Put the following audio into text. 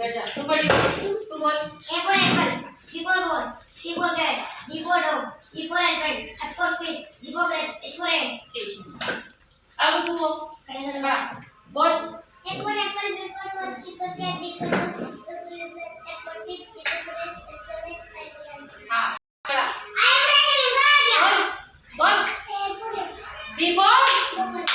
બેટા તું કરી તું બોલ. A for apple, B for ball, C for cat, D for dog, E for elephant, F for fish, G for grapes, H for egg. આ બધું બોલ. હા બોલ. A for apple, B for ball, C for cat, D for dog, E for elephant, F for fish, G for grapes, H for egg, I for egg. હા બરાબર. I am ready. બોલ. A for apple, બી બોલ. B for